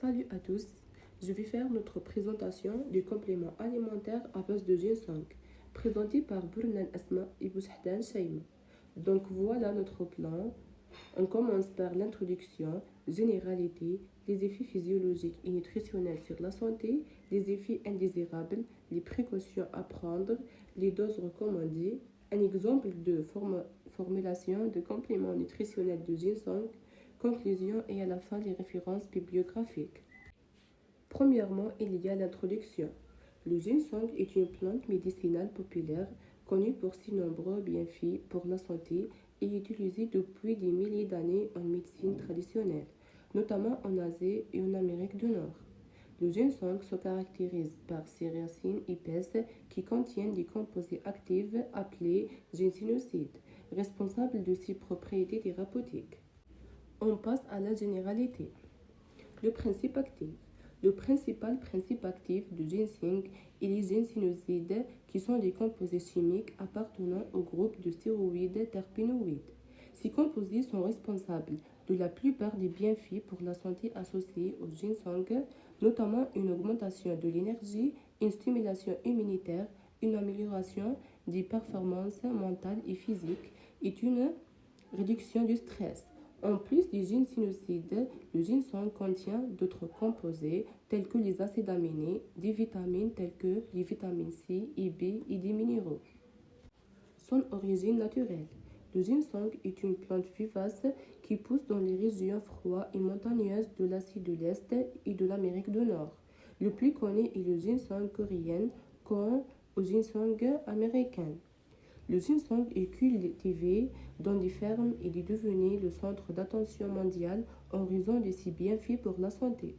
Salut à tous, je vais faire notre présentation du complément alimentaire à base de ginseng, présenté par Burnan Asma et Boushdan Shaima. Donc voilà notre plan. On commence par l'introduction, généralité, les effets physiologiques et nutritionnels sur la santé, les effets indésirables, les précautions à prendre, les doses recommandées, un exemple de formulation de complément nutritionnel de ginseng, conclusion et à la fin les références bibliographiques. Premièrement, il y a l'introduction. Le ginseng est une plante médicinale populaire connue pour ses nombreux bienfaits pour la santé et utilisée depuis des milliers d'années en médecine traditionnelle, notamment en Asie et en Amérique du Nord. Le ginseng se caractérise par ses racines épaisses qui contiennent des composés actifs appelés ginsénosides, responsables de ses propriétés thérapeutiques. On passe à la généralité. Le principe actif. Le principal principe actif du ginseng est les ginsénosides qui sont des composés chimiques appartenant au groupe de stéroïdes terpénoïdes. Ces composés sont responsables de la plupart des bienfaits pour la santé associés au ginseng, notamment une augmentation de l'énergie, une stimulation immunitaire, une amélioration des performances mentales et physiques et une réduction du stress. En plus des ginsénosides, le ginseng contient d'autres composés tels que les acides aminés, des vitamines telles que les vitamines C et B et des minéraux. Son origine naturelle. Le ginseng est une plante vivace qui pousse dans les régions froides et montagneuses de l'Asie de l'Est et de l'Amérique du Nord. Le plus connu est le ginseng coréen, comme au ginseng américain. Le ginseng est cultivé dans des fermes et est devenu le centre d'attention mondiale en raison de ses bienfaits pour la santé.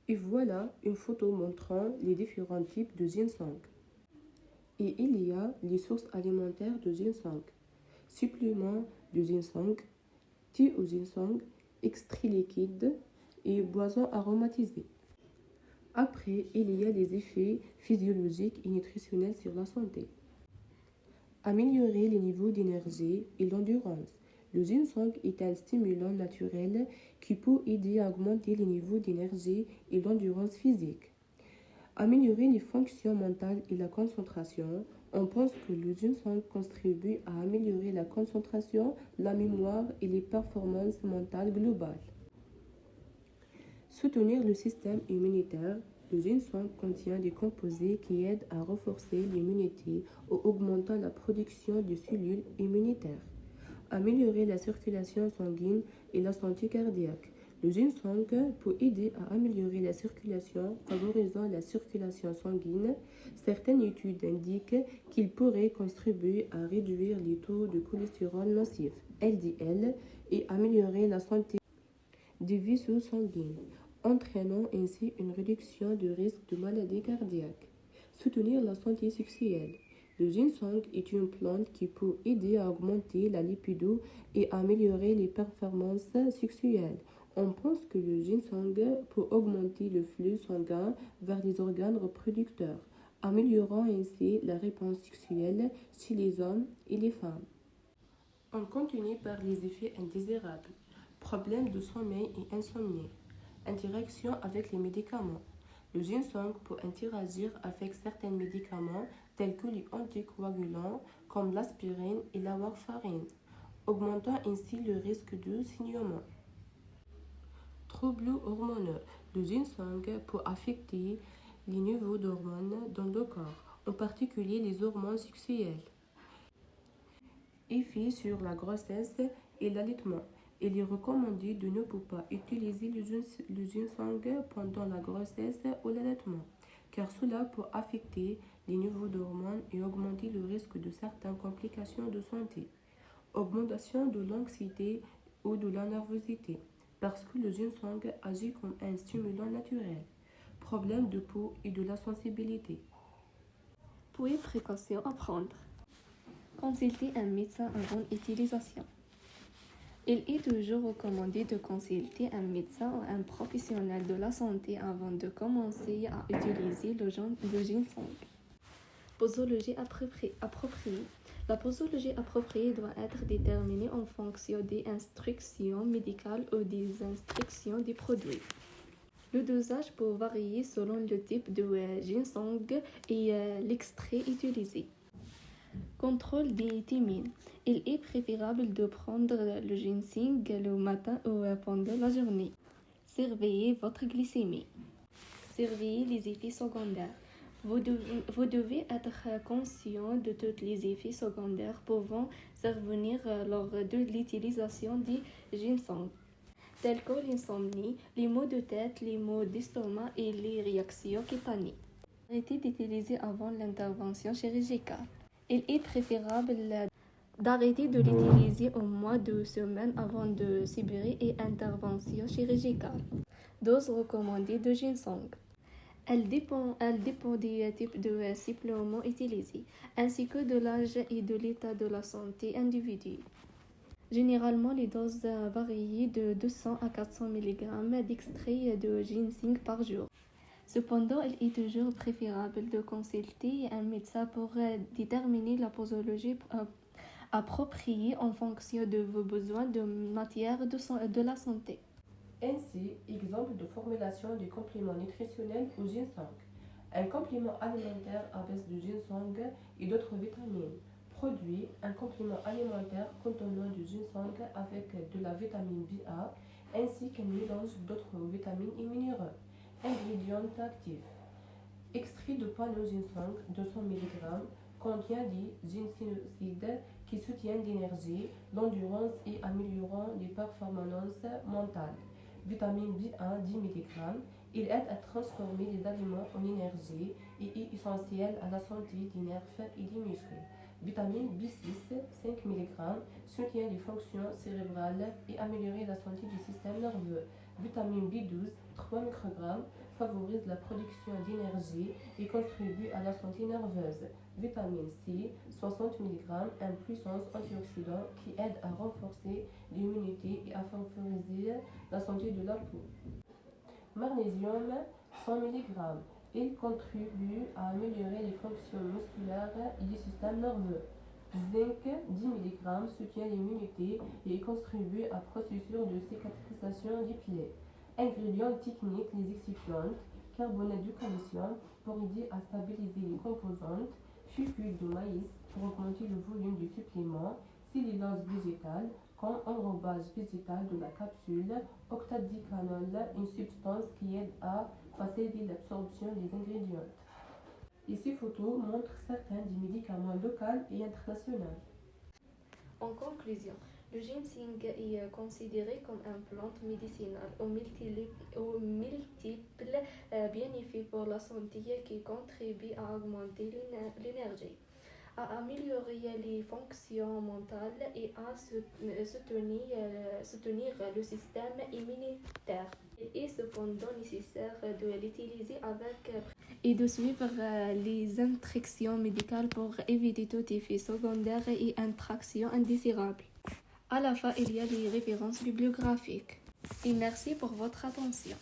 Et voilà une photo montrant les différents types de ginseng. Et il y a les sources alimentaires de ginseng, suppléments de ginseng, thé au ginseng, extrait liquide et boissons aromatisées. Après, il y a les effets physiologiques et nutritionnels sur la santé. Améliorer les niveaux d'énergie et l'endurance. Le ginseng est un stimulant naturel qui peut aider à augmenter les niveaux d'énergie et l'endurance physique. Améliorer les fonctions mentales et la concentration. On pense que le ginseng contribue à améliorer la concentration, la mémoire et les performances mentales globales. Soutenir le système immunitaire. Le ginseng contient des composés qui aident à renforcer l'immunité ou augmentant la production de cellules immunitaires. Améliorer la circulation sanguine et la santé cardiaque. Le ginseng peut aider à améliorer la circulation, favorisant la circulation sanguine. Certaines études indiquent qu'il pourrait contribuer à réduire les taux de cholestérol nocif, LDL, et améliorer la santé des vaisseaux sanguins, entraînant ainsi une réduction du risque de maladies cardiaques. Soutenir la santé sexuelle. Le ginseng est une plante qui peut aider à augmenter la libido et améliorer les performances sexuelles. On pense que le ginseng peut augmenter le flux sanguin vers les organes reproducteurs, améliorant ainsi la réponse sexuelle chez les hommes et les femmes. On continue par les effets indésirables. Problèmes de sommeil et insomnie. Interaction avec les médicaments. Le ginseng peut interagir avec certains médicaments tels que les anticoagulants comme l'aspirine et la warfarine, augmentant ainsi le risque de saignement. Troubles hormonaux. Le ginseng peut affecter les niveaux d'hormones dans le corps, en particulier les hormones sexuelles. Effet sur la grossesse et l'allaitement. Il est recommandé de ne pas utiliser le ginseng pendant la grossesse ou l'allaitement, car cela peut affecter les niveaux d'hormones et augmenter le risque de certaines complications de santé. Augmentation de l'anxiété ou de la nervosité, parce que le ginseng agit comme un stimulant naturel. Problèmes de peau et de la sensibilité. Pour les précautions à prendre. Consulter un médecin avant utilisation. Il est toujours recommandé de consulter un médecin ou un professionnel de la santé avant de commencer à utiliser le ginseng. Posologie appropriée. La posologie appropriée doit être déterminée en fonction des instructions médicales ou des instructions des produits. Le dosage peut varier selon le type de ginseng et l'extrait utilisé. Contrôle des thymines. Il est préférable de prendre le ginseng le matin ou pendant la journée. Surveillez votre glycémie. Surveillez les effets secondaires. Vous devez être conscient de tous les effets secondaires pouvant survenir lors de l'utilisation du ginseng, tels que l'insomnie, les maux de tête, les maux d'estomac et les réactions cutanées. Arrêtez d'utiliser avant l'intervention chirurgicale. Il est préférable d'arrêter de l'utiliser au moins 2 semaines avant de subir une intervention chirurgicale. Dose recommandée de ginseng. Elle dépend des types de suppléments utilisés, ainsi que de l'âge et de l'état de la santé individuelle. Généralement, les doses varient de 200 à 400 mg d'extrait de ginseng par jour. Cependant, il est toujours préférable de consulter un médecin pour déterminer la posologie appropriée en fonction de vos besoins de matière de la santé. Ainsi, exemple de formulation du complément nutritionnel au ginseng. Un complément alimentaire à base de ginseng et d'autres vitamines. Produit un complément alimentaire contenant du ginseng avec de la vitamine BA ainsi qu'un mélange d'autres vitamines et minéraux. Ingrédients actifs. Extrait de panneau ginseng 200 mg contient des ginsénosides qui soutiennent l'énergie, l'endurance et améliorant les performances mentales. Vitamine B1 10 mg. Il aide à transformer les aliments en énergie et est essentiel à la santé des nerfs et des muscles. Vitamine B6 5 mg soutient les fonctions cérébrales et améliore la santé du système nerveux. Vitamine B12 3 microgrammes favorise la production d'énergie et contribue à la santé nerveuse. Vitamine C 60 mg, un puissance antioxydant qui aide à renforcer l'immunité et à favoriser la santé de la peau. Magnésium 100 mg. Il contribue à améliorer les fonctions musculaires et du système nerveux. Zinc 10 mg soutient l'immunité et contribue à processus de cicatrisation des plaies. Ingrédients techniques, les excipients, carbonate de calcium pour aider à stabiliser les composantes, fécule de maïs pour augmenter le volume du supplément, cellulose végétale, comme enrobage végétal de la capsule, octadicanol, une substance qui aide à faciliter l'absorption des ingrédients. Et ces photos montrent certains des médicaments locaux et internationaux. En conclusion, le ginseng est considéré comme une plante médicinale aux multiples bienfaits pour la santé qui contribue à augmenter l'énergie, à améliorer les fonctions mentales et à soutenir le système immunitaire. Il est cependant nécessaire de l'utiliser avec et de suivre les instructions médicales pour éviter tout effet secondaire et interaction indésirable. À la fin, il y a les références bibliographiques. Et merci pour votre attention.